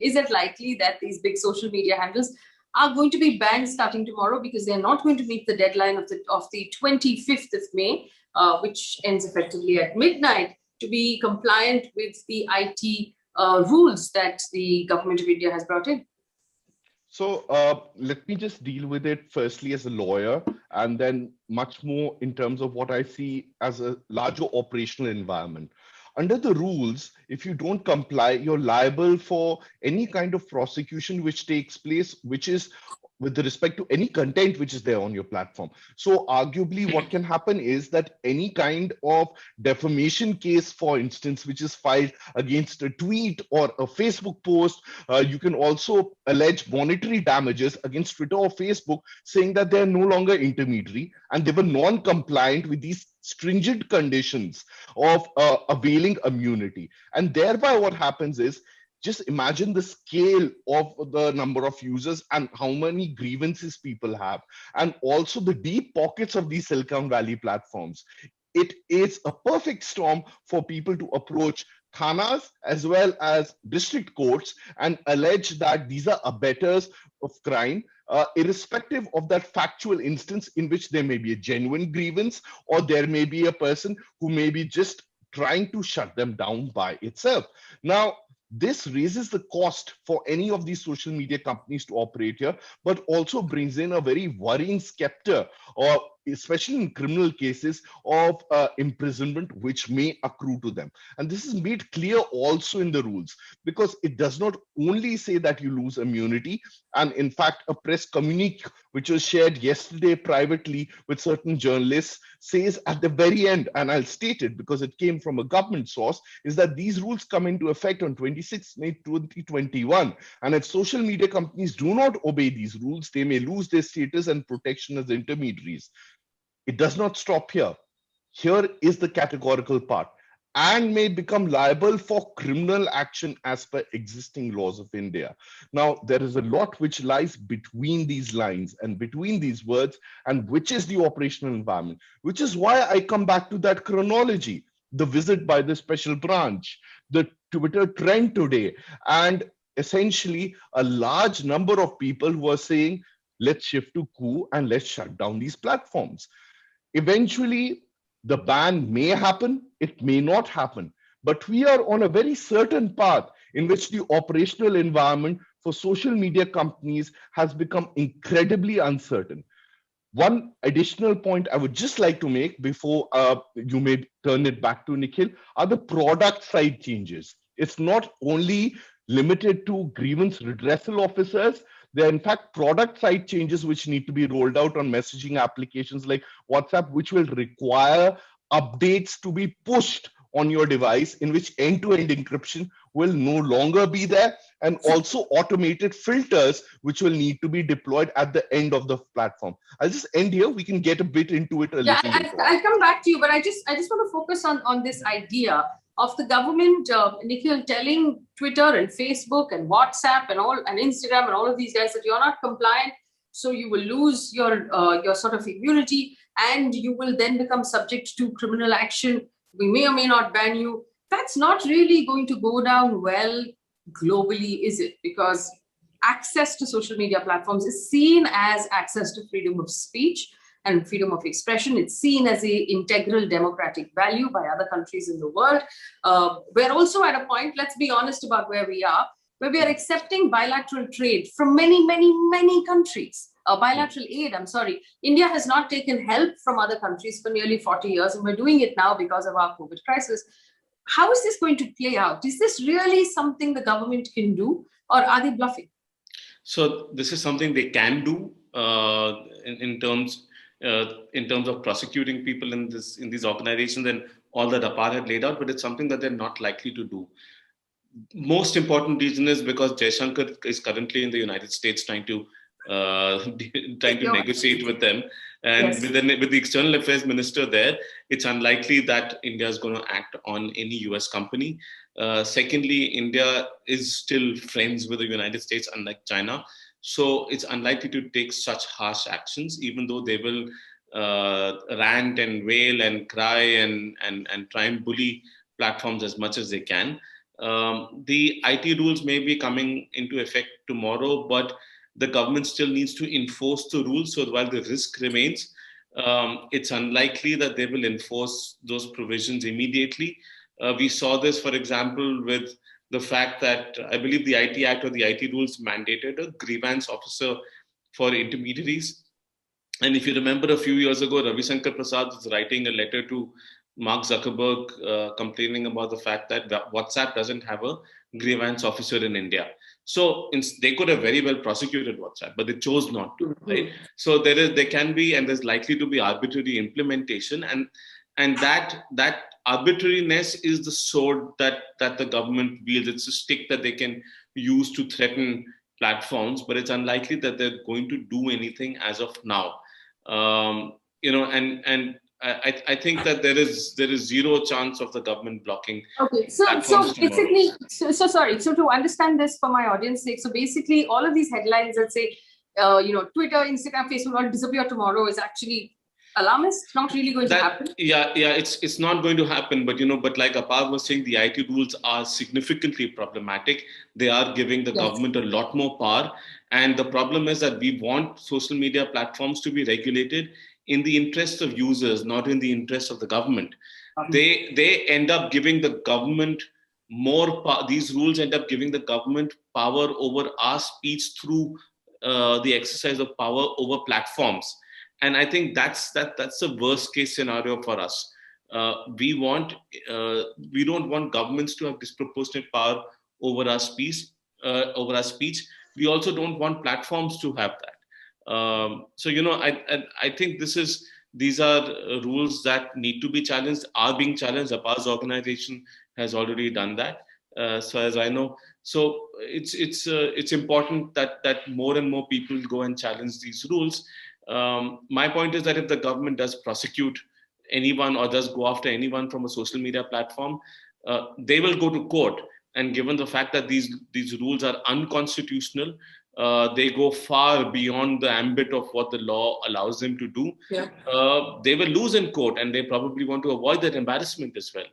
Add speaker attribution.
Speaker 1: is it likely that these big social media handles are going to be banned starting tomorrow because they're not going to meet the deadline of the 25th of May, which ends effectively at midnight, to be compliant with the IT rules that the government of India has brought in?
Speaker 2: So let me just deal with it firstly as a lawyer, and then much more in terms of what I see as a larger operational environment. Under the rules, if you don't comply, you're liable for any kind of prosecution which takes place, which is with respect to any content which is there on your platform. So arguably what can happen is that any kind of defamation case, for instance, which is filed against a tweet or a Facebook post, you can also allege monetary damages against Twitter or Facebook, saying that they are no longer intermediary and they were non-compliant with these stringent conditions of availing immunity. And thereby what happens is, just imagine the scale of the number of users and how many grievances people have, and also the deep pockets of these Silicon Valley platforms. It is a perfect storm for people to approach thanas as well as district courts and allege that these are abettors of crime, irrespective of that factual instance in which there may be a genuine grievance, or there may be a person who may be just trying to shut them down by itself. Now, this raises the cost for any of these social media companies to operate here, but also brings in a very worrying specter, or especially in criminal cases, of imprisonment which may accrue to them. And this is made clear also in the rules, because it does not only say that you lose immunity. And in fact, a press communique which was shared yesterday privately with certain journalists says at the very end, and I'll state it because it came from a government source, is that these rules come into effect on 26 May 2021. And if social media companies do not obey these rules, they may lose their status and protection as intermediaries. It does not stop here. Here is the categorical part: and may become liable for criminal action as per existing laws of India. Now, there is a lot which lies between these lines and between these words, and which is the operational environment, which is why I come back to that chronology: the visit by the special branch, the Twitter trend today, and essentially a large number of people who are saying, let's shift to coup and let's shut down these platforms. Eventually, the ban may happen, it may not happen, but we are on a very certain path in which the operational environment for social media companies has become incredibly uncertain. One additional point I would just like to make before you may turn it back to Nikhil are the product side changes. It's not only limited to grievance redressal officers. There are in fact product side changes which need to be rolled out on messaging applications like WhatsApp, which will require updates to be pushed on your device, in which end-to-end encryption will no longer be there, and also automated filters which will need to be deployed at the end of the platform. I'll just end here. We can get a bit into it a little later.
Speaker 1: I'll come back to you, but I just want to focus on this idea of the government, Nikhil, telling Twitter and Facebook and WhatsApp and Instagram and all of these guys that you're not compliant, so you will lose your sort of immunity, and you will then become subject to criminal action. We may or may not ban you. That's not really going to go down well globally, is it? Because access to social media platforms is seen as access to freedom of speech and freedom of expression. It's seen as an integral democratic value by other countries in the world. We're also at a point, let's be honest about where we are accepting bilateral trade from many, many, many countries. Bilateral aid, I'm sorry. India has not taken help from other countries for nearly 40 years, and we're doing it now because of our COVID crisis. How is this going to play out? Is this really something the government can do, or are they bluffing?
Speaker 3: So this is something they can do in terms of prosecuting people in these organizations and all that Apar had laid out, but it's something that they're not likely to do. Most important reason is because Jaishankar is currently in the United States trying to negotiate with them, and yes, with the external affairs minister there, it's unlikely that India is going to act on any US company. Secondly, India is still friends with the United States, unlike China, so it's unlikely to take such harsh actions, even though they will rant and wail and cry and try and bully platforms as much as they can. The IT rules may be coming into effect tomorrow, but the government still needs to enforce the rules. So while the risk remains, it's unlikely that they will enforce those provisions immediately. We saw this, for example, with the fact that I believe the IT Act or the IT rules mandated a grievance officer for intermediaries. And if you remember a few years ago, Ravi Shankar Prasad was writing a letter to Mark Zuckerberg complaining about the fact that WhatsApp doesn't have a grievance officer in India. So they could have very well prosecuted WhatsApp, but they chose not to, right? So there can be, and there's likely to be arbitrary implementation, and that arbitrariness is the sword that the government wields. It's a stick that they can use to threaten platforms, but it's unlikely that they're going to do anything as of now. And I think that there is zero chance of the government blocking.
Speaker 1: Okay, so basically, so sorry. So to understand this for my audience sake, so basically, all of these headlines that say, Twitter, Instagram, Facebook will disappear tomorrow is actually alarmist. Not really going to happen.
Speaker 3: Yeah, it's not going to happen. But but like Apar was saying, the IT rules are significantly problematic. They are giving the government a lot more power, and the problem is that we want social media platforms to be regulated in the interest of users, not in the interest of the government. They end up giving the government more power. These rules end up giving the government power over our speech through the exercise of power over platforms. And I think that's the worst case scenario for us. We don't want governments to have disproportionate power over our speech. We also don't want platforms to have that. So I think these are rules that need to be challenged, are being challenged. Apar's organization has already done that, so as I know. So it's important that more and more people go and challenge these rules. My point is that if the government does prosecute anyone or does go after anyone from a social media platform, they will go to court. And given the fact that these rules are unconstitutional, they go far beyond the ambit of what the law allows them to do. They will lose in court, and they probably want to avoid that embarrassment as well.